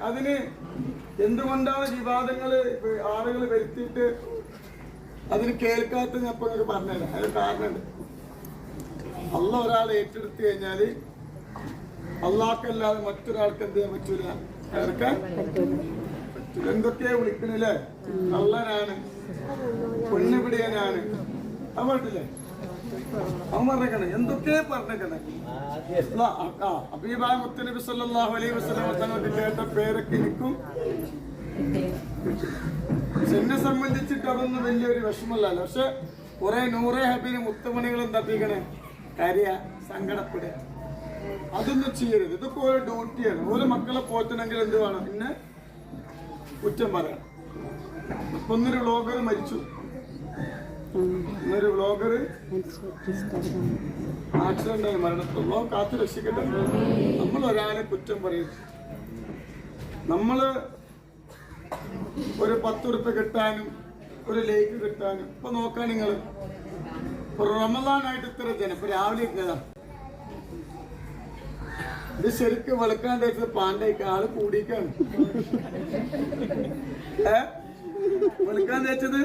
അതിന് എന്തുകൊണ്ടാണ് വിവാദങ്ങള് ആളുകൾ വരുത്തിയിട്ട് അതിന് കേൾക്കാത്ത ഞാൻ ഇപ്പൊ നിങ്ങൾക്ക് പറഞ്ഞുതരാം. അതിന് കാരണമുണ്ട്. അള്ളാഹ് ഒരാളെ ഏറ്റെടുത്തു കഴിഞ്ഞാല് അള്ളാഹ്ക്കല്ലാതെ മറ്റൊരാൾക്ക് എന്ത് ചെയ്യാൻ പറ്റൂല, കേൾക്കാൻ പറ്റൂല. എന്തൊക്കെയാ വിളിക്കണില്ലേ? കള്ളനാണ്, പെണ്ണുപിടിയനാണ്, അത് പറഞ്ഞിട്ടില്ലേ? അവൻ പറഞ്ഞേക്കണേ, എന്തൊക്കെ പറഞ്ഞേക്കണേ. ഹബീബായ മുത്തുനബി സല്ലല്ലാഹു അലൈഹി വസല്ലം തങ്ങൾ കേട്ട പേരൊക്കെ എനിക്കും എന്നെ സംബന്ധിച്ചിട്ട് അതൊന്നും വലിയൊരു വിഷമല്ലല്ലോ. പക്ഷെ കുറെ നൂറെ ഹബീന് മുത്തുമണികൾ എന്താപ്പിക്കണേ, കാര്യ സങ്കടപ്പെടുക. അതൊന്നും ചെയ്യരുത്. ഇതൊക്കെ ഓരോ ഡ്യൂട്ടിയാണ്. ഓരോ മക്കളെ പോറ്റണമെങ്കിൽ എന്ത് വേണം? പിന്നെ കുറ്റം പറയാം. ഒന്നൊരു വ്ളോഗർ മരിച്ചു, ഇന്നൊരു വ്ളോഗർ ആക്സിഡന്റായി മരണത്തുള്ളോ, കാത്തു രക്ഷിക്കട്ടെ. നമ്മൾ ഒരാളെ കുറ്റം പറയും. നമ്മള് ഒരു 10 ഉറുപ്പിക കിട്ടാനും ഒരു ലേക്ക് കിട്ടാനും ഇപ്പൊ നോക്കാൻ നിങ്ങൾ റമദാനായിട്ട് ഇത്ര ജനം ഇപ്പൊ രാവിലെ ഇത് ശരിക്കും വെളുക്കാൻ തേച്ചത് പാണ്ടേക്ക് ആള് കൂടിക്കാണ്. വെളുക്കാൻ തേച്ചത്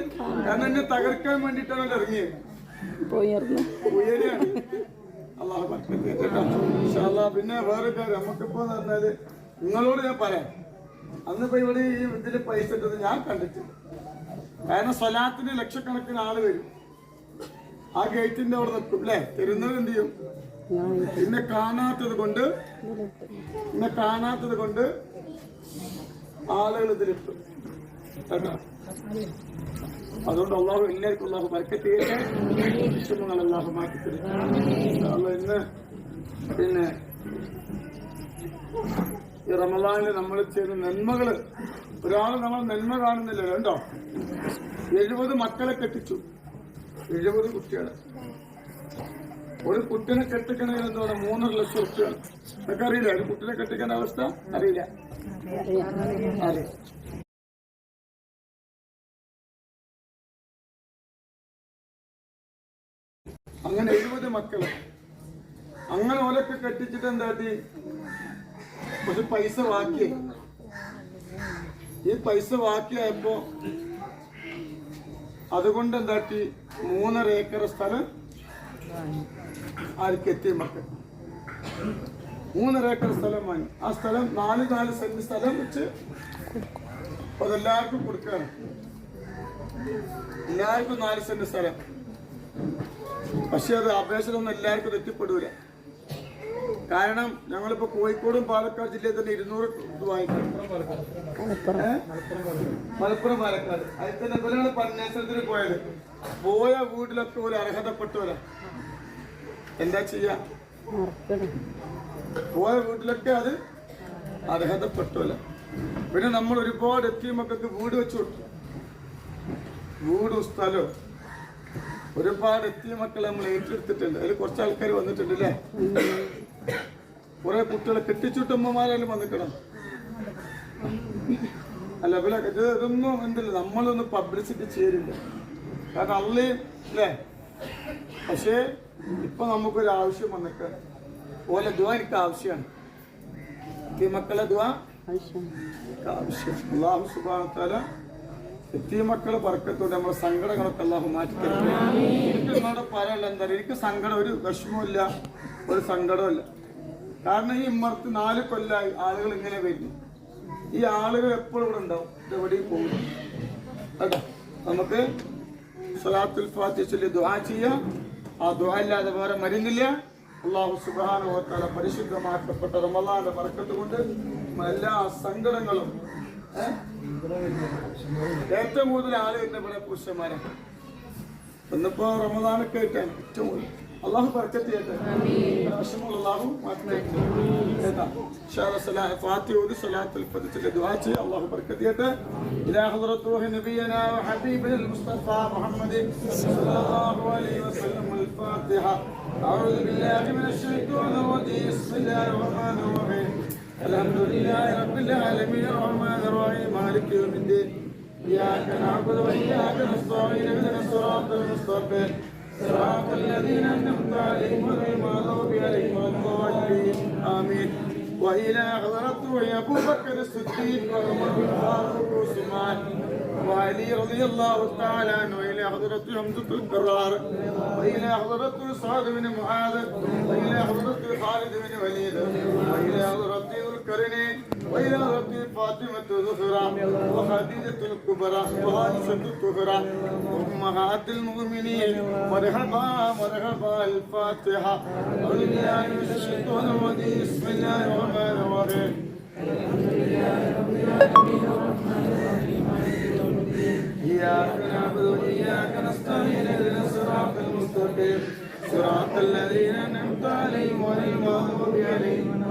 കാരണം എന്നെ തകർക്കാൻ വേണ്ടിയിട്ടാണ് ഇറങ്ങിയത്. ഉയരാണ്. അള്ളാഹു കേട്ടോ. പിന്നെ വേറെ കാര്യം നമുക്കിപ്പോ പറഞ്ഞാല് നിങ്ങളോട് ഞാൻ പറയാം, അന്നിപ്പോ ഇവിടെ ഈ ഇതില് പൈസ ഇട്ടത് ഞാൻ കണ്ടിട്ടില്ല. കാരണം സ്വലാത്തിന് ലക്ഷക്കണക്കിന് ആള് വരും, ആ ഗേറ്റിന്റെ അവിടെ നിൽക്കും അല്ലെ, തരുന്നത് എന്ത് ചെയ്യും? പിന്നെ കാണാത്തത് കൊണ്ട് ആളുകൾ ഇതിലിട്ടു കേട്ടോ. അതുകൊണ്ട് അള്ളാഹു എല്ലാവർക്കും അള്ളാഹു ബർക്കത്ത് ചെയ്യട്ടെ, വിഷമങ്ങൾ അള്ളാഹു മാറ്റിത്തരും. ഇന്ന് പിന്നെ ഈ റമദാനിൽ നമ്മൾ ചെയ്യുന്ന നന്മകള് ഒരാൾ നമ്മൾ നന്മ കാണുന്നില്ല കേട്ടോ. 70 മക്കളെ കെട്ടിച്ചു, 70 കുട്ടികളെ. ഒരു കുട്ടിനെ കെട്ടിക്കണമെങ്കിൽ എന്താണ് 3.5 ലക്ഷം റുപ്യാണ്. നിങ്ങൾക്ക് അറിയില്ല ഒരു കുട്ടിനെ കെട്ടിക്കേണ്ട അവസ്ഥ? അറിയില്ല. അങ്ങനെ 70 മക്കള്. അങ്ങനെ ഓലൊക്കെ കെട്ടിച്ചിട്ട് എന്താട്ടി, പക്ഷെ പൈസ ബാക്കിയായി. ഈ പൈസ ബാക്കിയായപ്പോ അതുകൊണ്ട് എന്താട്ടി 3.5 ഏക്കർ സ്ഥലം ആർക്ക് എത്തിയ മക്കൾ 3.5 ഏക്കർ സ്ഥലം വാങ്ങി. ആ സ്ഥലം 4 സെന്റ് സ്ഥലം വെച്ച് അതെല്ലാവർക്കും കൊടുക്കുകയാണ്. എല്ലാവർക്കും 4 സെന്റ് സ്ഥലം. പക്ഷെ അത് അപേക്ഷയൊന്നും എല്ലാവർക്കും എത്തിപ്പെടൂല. കാരണം ഞങ്ങളിപ്പോ കോഴിക്കോടും പാലക്കാട് ജില്ലയിൽ തന്നെ 200 ഇത് വാങ്ങിക്കും. മലപ്പുറം പാലക്കാട് അതിൽ തന്നെ ഇവരാണ് പന്നേശ്വരത്തിന് പോയത്. പോയ വീട്ടിലൊക്കെ ഒരു അർഹതപ്പെട്ടവരാ. എന്താ ചെയ്യാ, പോയ വീട്ടിലൊക്കെ അത് അർഹതപ്പെട്ടവല്ല. പിന്നെ നമ്മൾ ഒരുപാട് എത്തിയ മക്കൾക്ക് വീട് വെച്ചു കൊടുത്തു, വീടും സ്ഥലവും. ഒരുപാട് എത്തിയ മക്കളെ നമ്മൾ ഏറ്റെടുത്തിട്ടുണ്ട്. അതിൽ കുറച്ച് ആൾക്കാർ വന്നിട്ടുണ്ട് അല്ലേ. കുറെ കുട്ടികളെ കെട്ടിച്ചുട്ടമ്മമാരെല്ലാം വന്നിക്കണം. അല്ല ഇതൊന്നും എന്തല്ല, നമ്മളൊന്നും പബ്ലിസിറ്റി ചെയ്തില്ല. കാരണം അള്ളയും അല്ലേ. പക്ഷേ ഇപ്പൊ നമുക്കൊരു ആവശ്യം വന്നിട്ടാണ്. ഓലെ ദുആ എനിക്ക് ആവശ്യമാണ്. എത്തിയ മക്കളെ ദുആ ആവശ്യം. അല്ലാഹു സുബ്ഹാനഹു വ തആല എത്തിയ മക്കളെ ബർക്കത്തോടെ നമ്മളെ സങ്കടങ്ങളൊക്കെ അല്ലാഹു മാറ്റിത്തരും. എനിക്ക് എന്നോട് പറയാനുള്ള എന്താ, എനിക്ക് സങ്കടം, ഒരു വിഷമമില്ല, ഒരു സങ്കടമില്ല. കാരണം ഈ ഇമ്മർത്ത് 4 കൊല്ലമായി ആളുകൾ ഇങ്ങനെ വരുന്നു. ഈ ആളുകൾ എപ്പോഴും ഇവിടെ ഉണ്ടാവും, ഇതെവിടെയും പോകും കേട്ടോ. നമുക്ക് സ്വലാത്തുൽ ഫാത്തിഹ ചൊല്ലി ദുആ ചെയ്യാം. ആ ദുആ ഇല്ലാതെ വേറെ മരുന്നില്ല. അല്ലാഹു സുബ്ഹാനഹു വ തആല പരിശുദ്ധമാക്കപ്പെട്ട റമളാന്റെ ബർക്കത്ത് കൊണ്ട് എല്ലാ സങ്കടങ്ങളും ഏറ്റവും കൂടുതൽ ആള് വരുന്ന ഇവിടെ പുരുഷന്മാരാണ്. ഇന്നിപ്പോ റമളാനൊക്കെ ആയിട്ടാണ് ഏറ്റവും കൂടുതൽ. അള്ളാഹു ബർക്കത്ത് ചെയ്യട്ടെ, വിഷമങ്ങൾ അള്ളാഹു മാറ്റി. ഫാത്തിഹ സ്വലാത്തുൽ ഫാത്തിഹ ദുആ ചെയ്യാം. അള്ളാഹു ബർക്കത്ത് ചെയ്യട്ടെ. ഇലാ ഹദ്റത്ത് നബിയനാ ഹബീബുൽ മുസ്തഫ മുഹമ്മദ് സ്വല്ലല്ലാഹു അലൈഹി വസല്ലം. الفاتحة. أعوذ بالله من الشيطان الرجيم. بسم الله الرحمن الرحيم. الحمد لله رب العالمين الرحمن الرحيم مالك يوم الدين. إياك نعبد وإياك نستعين اهدنا الصراط المستقيم صراط الذين أنعمت عليهم غير المغضوب عليهم ولا الضالين. وإلى حضرة أبو بكر الصديق وعمر بن الفاروق وعثمان وعلي رضي الله تعالى عنه، وإلى حضرة حمزة القرار، وإلى حضرة سعد بن معاذ، وإلى حضرة خالد بن وليد، وإلى حضرة ذو القرنين، وإلى حضرة فاطمة الزهرا وخديجة الكبرى وعائشة الكبرى أمهات المؤمنين. مرحبا مرحبا. الفاتحة. أعوذ بالله من الشيطان الرجيم. بسم الله الرحمن الرحيم. إياك نعبد وإياك نستعين اهدنا الصراط المستقيم صراط الذين أنعمت عليهم غير المغضوب عليهم